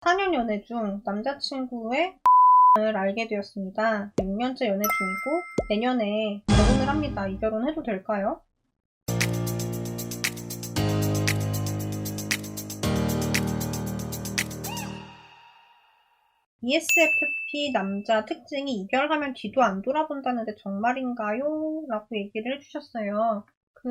4년 연애 중 남자친구의 을 알게 되었습니다. 6년째 연애 중이고 내년에 결혼을 합니다. 이 결혼해도 될까요? ESFP 남자 특징이 이별하면 뒤도 안 돌아본다는데 정말인가요? 라고 얘기를 해주셨어요.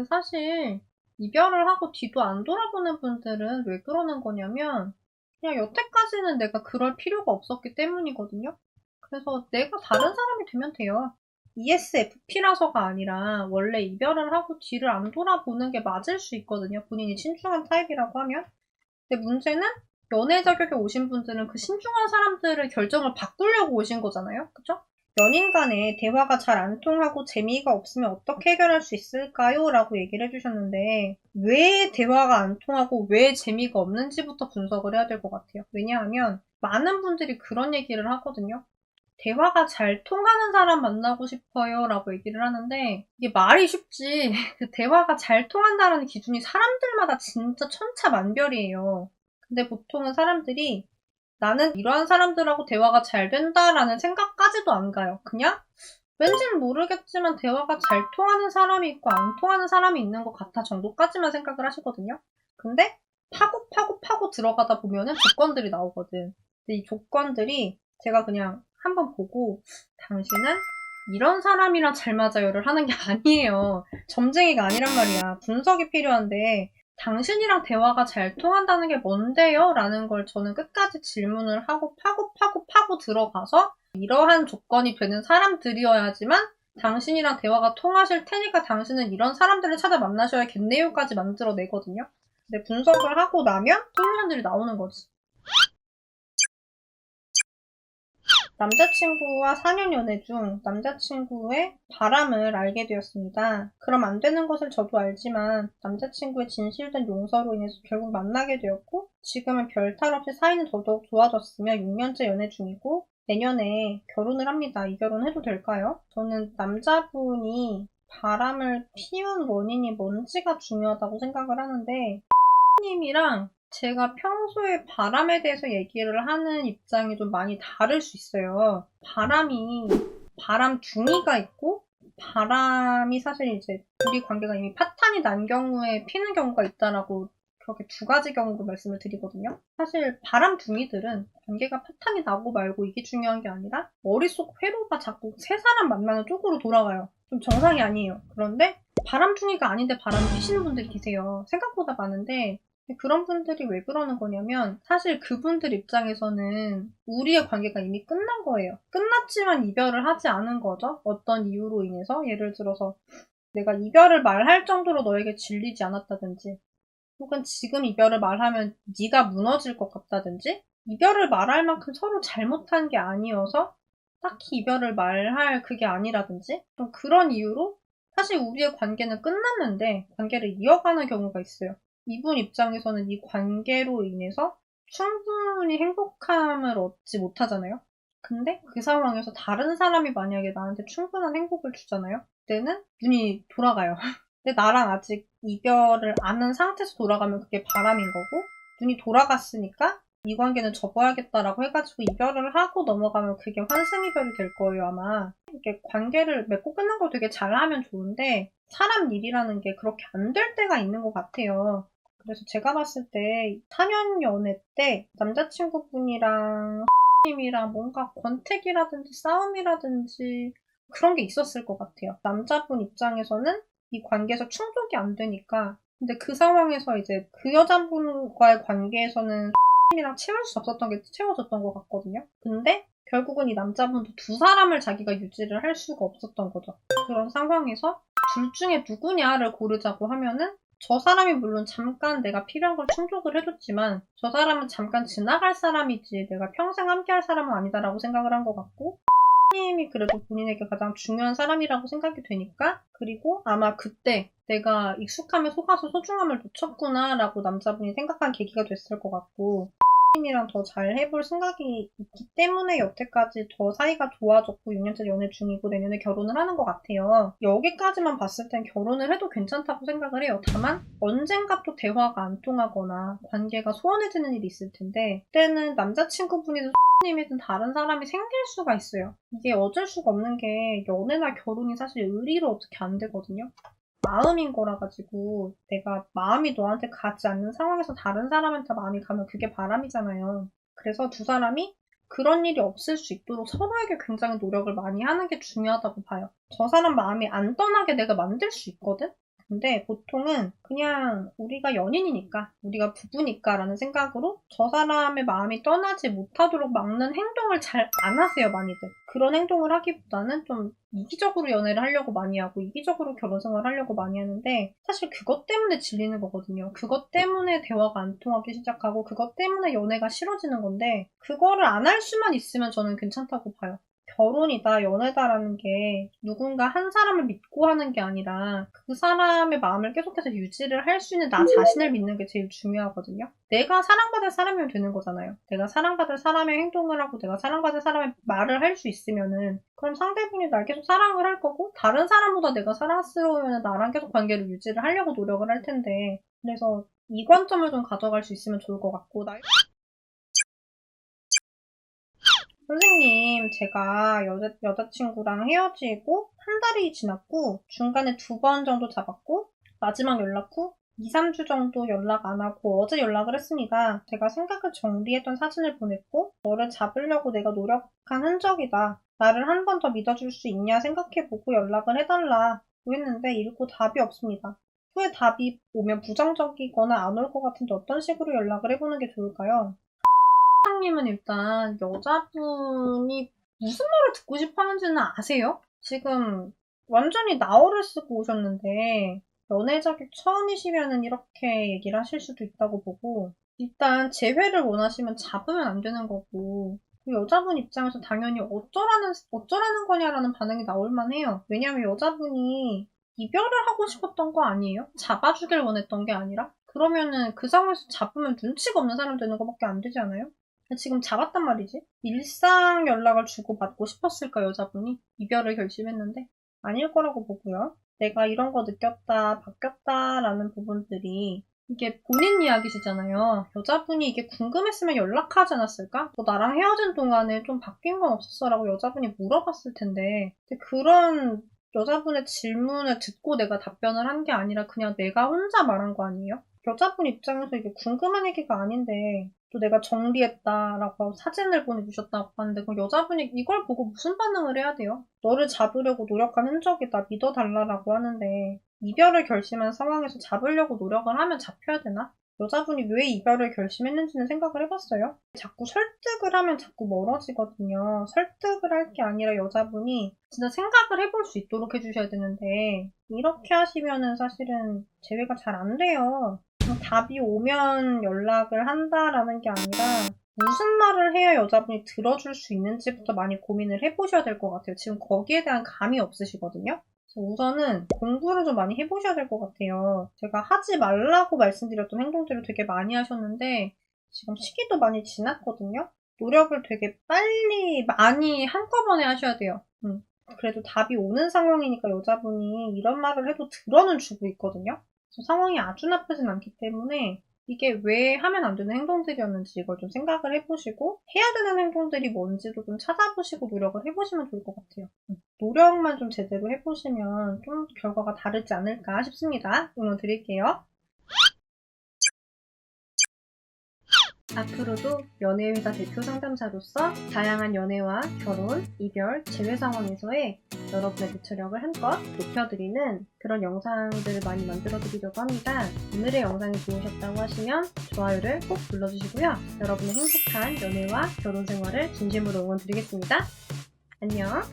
사실 이별을 하고 뒤도 안 돌아보는 분들은 왜 그러는 거냐면 그냥 여태까지는 내가 그럴 필요가 없었기 때문이거든요. 그래서 내가 다른 사람이 되면 돼요. ESFP라서가 아니라 원래 이별을 하고 뒤를 안 돌아보는 게 맞을 수 있거든요. 본인이 신중한 타입이라고 하면. 근데 문제는 연애 자격에 오신 분들은 그 신중한 사람들의 결정을 바꾸려고 오신 거잖아요. 그쵸? 연인 간에 대화가 잘 안 통하고 재미가 없으면 어떻게 해결할 수 있을까요? 라고 얘기를 해주셨는데 왜 대화가 안 통하고 왜 재미가 없는지부터 분석을 해야 될 것 같아요. 왜냐하면 많은 분들이 그런 얘기를 하거든요. 대화가 잘 통하는 사람 만나고 싶어요 라고 얘기를 하는데 이게 말이 쉽지 그 대화가 잘 통한다는 기준이 사람들마다 진짜 천차만별이에요. 근데 보통은 사람들이 나는 이러한 사람들하고 대화가 잘 된다라는 생각까지도 안 가요. 그냥 왠지는 모르겠지만 대화가 잘 통하는 사람이 있고 안 통하는 사람이 있는 것 같아 정도까지만 생각을 하시거든요. 근데 파고 들어가다 보면은 조건들이 나오거든. 근데 이 조건들이 제가 그냥 한번 보고 당신은 이런 사람이랑 잘 맞아요를 하는 게 아니에요. 점쟁이가 아니란 말이야. 분석이 필요한데 당신이랑 대화가 잘 통한다는 게 뭔데요? 라는 걸 저는 끝까지 질문을 하고 파고 들어가서 이러한 조건이 되는 사람들이어야지만 당신이랑 대화가 통하실 테니까 당신은 이런 사람들을 찾아 만나셔야겠네요까지 만들어내거든요. 근데 분석을 하고 나면 솔루션들이 나오는 거지. 남자친구와 4년 연애 중 남자친구의 바람을 알게 되었습니다. 그럼 안 되는 것을 저도 알지만 남자친구의 진실된 용서로 인해서 결국 만나게 되었고 지금은 별 탈 없이 사이는 더더욱 좋아졌으며 6년째 연애 중이고 내년에 결혼을 합니다. 이 결혼해도 될까요? 저는 남자분이 바람을 피운 원인이 뭔지가 중요하다고 생각을 하는데 님이랑 제가 평소에 바람에 대해서 얘기를 하는 입장이 좀 많이 다를 수 있어요. 바람둥이가 있고, 바람이 사실 이제 우리 관계가 이미 파탄이 난 경우에 피는 경우가 있다라고 그렇게 두 가지 경우로 말씀을 드리거든요. 사실 바람둥이들은 관계가 파탄이 나고 말고 이게 중요한 게 아니라 머릿속 회로가 자꾸 새 사람 만나는 쪽으로 돌아가요. 좀 정상이 아니에요. 그런데 바람둥이가 아닌데 바람 피시는 분들이 계세요. 생각보다 많은데 그런 분들이 왜 그러는 거냐면 사실 그분들 입장에서는 우리의 관계가 이미 끝난 거예요. 끝났지만 이별을 하지 않은 거죠. 어떤 이유로 인해서 예를 들어서 내가 이별을 말할 정도로 너에게 질리지 않았다든지 혹은 지금 이별을 말하면 네가 무너질 것 같다든지 이별을 말할 만큼 서로 잘못한 게 아니어서 딱히 이별을 말할 그게 아니라든지 좀 그런 이유로 사실 우리의 관계는 끝났는데 관계를 이어가는 경우가 있어요. 이분 입장에서는 이 관계로 인해서 충분히 행복함을 얻지 못하잖아요. 근데 그 상황에서 다른 사람이 만약에 나한테 충분한 행복을 주잖아요. 그때는 눈이 돌아가요. 근데 나랑 아직 이별을 안 한 상태에서 돌아가면 그게 바람인 거고 눈이 돌아갔으니까 이 관계는 접어야겠다라고 해가지고 이별을 하고 넘어가면 그게 환승이별이 될 거예요 아마. 이렇게 관계를 맺고 끝난 거 되게 잘하면 좋은데 사람 일이라는 게 그렇게 안 될 때가 있는 것 같아요. 그래서 제가 봤을 때 4년 연애 때 남자친구분이랑 님이랑 뭔가 권태기라든지 싸움이라든지 그런 게 있었을 것 같아요. 남자분 입장에서는 이 관계에서 충족이 안 되니까 근데 그 상황에서 이제 그 여자분과의 관계에서는 이랑 채울 수 없었던 게 채워졌던 것 같거든요. 근데 결국은 이 남자분도 두 사람을 자기가 유지를 할 수가 없었던 거죠. 그런 상황에서 둘 중에 누구냐를 고르자고 하면은 저 사람이 물론 잠깐 내가 필요한 걸 충족을 해줬지만 저 사람은 잠깐 지나갈 사람이지 내가 평생 함께 할 사람은 아니다라고 생각을 한 것 같고 님이 그래도 본인에게 가장 중요한 사람이라고 생각이 되니까 그리고 아마 그때 내가 익숙함에 속아서 소중함을 놓쳤구나라고 남자분이 생각한 계기가 됐을 것 같고 님이랑 더 잘 해볼 생각이 있기 때문에 여태까지 더 사이가 좋아졌고 6년째 연애 중이고 내년에 결혼을 하는 것 같아요. 여기까지만 봤을 땐 결혼을 해도 괜찮다고 생각을 해요. 다만 언젠가 또 대화가 안 통하거나 관계가 소원해지는 일이 있을 텐데 그때는 남자친구분이든 님이든 다른 사람이 생길 수가 있어요. 이게 어쩔 수가 없는 게 연애나 결혼이 사실 의리로 어떻게 안 되거든요. 마음인 거라 가지고 내가 마음이 너한테 가지 않는 상황에서 다른 사람한테 마음이 가면 그게 바람이잖아요. 그래서 두 사람이 그런 일이 없을 수 있도록 서로에게 굉장히 노력을 많이 하는 게 중요하다고 봐요. 저 사람 마음이 안 떠나게 내가 만들 수 있거든? 근데 보통은 그냥 우리가 연인이니까, 우리가 부부니까 라는 생각으로 저 사람의 마음이 떠나지 못하도록 막는 행동을 잘 안 하세요, 많이들. 그런 행동을 하기보다는 좀 이기적으로 연애를 하려고 많이 하고 이기적으로 결혼 생활을 하려고 많이 하는데 사실 그것 때문에 질리는 거거든요. 그것 때문에 대화가 안 통하기 시작하고 그것 때문에 연애가 싫어지는 건데 그거를 안 할 수만 있으면 저는 괜찮다고 봐요. 결혼이다, 연애다라는 게 누군가 한 사람을 믿고 하는 게 아니라 그 사람의 마음을 계속해서 유지를 할 수 있는 나 자신을 믿는 게 제일 중요하거든요. 내가 사랑받을 사람이면 되는 거잖아요. 내가 사랑받을 사람의 행동을 하고 내가 사랑받을 사람의 말을 할 수 있으면은 그럼 상대분이 날 계속 사랑을 할 거고 다른 사람보다 내가 사랑스러우면 나랑 계속 관계를 유지를 하려고 노력을 할 텐데 그래서 이 관점을 좀 가져갈 수 있으면 좋을 것 같고 선생님, 제가 여자친구랑 헤어지고 한 달이 지났고 중간에 2번 정도 잡았고 마지막 연락 후 2, 3주 정도 연락 안 하고 어제 연락을 했습니다. 제가 생각을 정리했던 사진을 보냈고 너를 잡으려고 내가 노력한 흔적이다. 나를 한 번 더 믿어줄 수 있냐 생각해보고 연락을 해달라. 했는데 읽고 답이 없습니다. 후에 답이 오면 부정적이거나 안 올 것 같은데 어떤 식으로 연락을 해보는 게 좋을까요? 사장님은 일단 여자분이 무슨 말을 듣고 싶어 하는지는 아세요? 지금 완전히 나어를 쓰고 오셨는데 연애 자격 처음이시면은 이렇게 얘기를 하실 수도 있다고 보고 일단 재회를 원하시면 잡으면 안 되는 거고 그 여자분 입장에서 당연히 어쩌라는 거냐라는 반응이 나올 만해요. 왜냐면 여자분이 이별을 하고 싶었던 거 아니에요? 잡아주길 원했던 게 아니라? 그러면은 그 상황에서 잡으면 눈치가 없는 사람 되는 거밖에 안 되지 않아요? 지금 잡았단 말이지. 일상 연락을 주고받고 싶었을까, 여자분이? 이별을 결심했는데? 아닐 거라고 보고요. 내가 이런 거 느꼈다, 바뀌었다라는 부분들이 이게 본인 이야기시잖아요. 여자분이 이게 궁금했으면 연락하지 않았을까? 너 나랑 헤어진 동안에 좀 바뀐 건 없었어? 라고 여자분이 물어봤을 텐데 근데 그런 여자분의 질문을 듣고 내가 답변을 한 게 아니라 그냥 내가 혼자 말한 거 아니에요? 여자분 입장에서 이게 궁금한 얘기가 아닌데 또 내가 정리했다라고 사진을 보내주셨다고 하는데 그럼 여자분이 이걸 보고 무슨 반응을 해야 돼요? 너를 잡으려고 노력한 흔적이다 믿어달라고 하는데 이별을 결심한 상황에서 잡으려고 노력을 하면 잡혀야 되나? 여자분이 왜 이별을 결심했는지는 생각을 해봤어요? 자꾸 설득을 하면 자꾸 멀어지거든요. 설득을 할 게 아니라 여자분이 진짜 생각을 해볼 수 있도록 해주셔야 되는데 이렇게 하시면은 사실은 재회가 잘 안 돼요. 답이 오면 연락을 한다라는 게 아니라 무슨 말을 해야 여자분이 들어줄 수 있는지부터 많이 고민을 해보셔야 될 것 같아요. 지금 거기에 대한 감이 없으시거든요. 우선은 공부를 좀 많이 해보셔야 될 것 같아요. 제가 하지 말라고 말씀드렸던 행동들을 되게 많이 하셨는데 지금 시기도 많이 지났거든요. 노력을 되게 빨리 많이 한꺼번에 하셔야 돼요. 그래도 답이 오는 상황이니까 여자분이 이런 말을 해도 들어는 주고 있거든요. 상황이 아주 나쁘진 않기 때문에 이게 왜 하면 안 되는 행동들이었는지 이걸 좀 생각을 해보시고 해야 되는 행동들이 뭔지도 좀 찾아보시고 노력을 해보시면 좋을 것 같아요. 노력만 좀 제대로 해보시면 좀 결과가 다르지 않을까 싶습니다. 응원 드릴게요. 앞으로도 연애회사 대표 상담사로서 다양한 연애와 결혼, 이별, 재회 상황에서의 여러분의 대처력을 한껏 높여드리는 그런 영상들을 많이 만들어드리려고 합니다. 오늘의 영상이 좋으셨다고 하시면 좋아요를 꼭 눌러주시고요. 여러분의 행복한 연애와 결혼 생활을 진심으로 응원드리겠습니다. 안녕!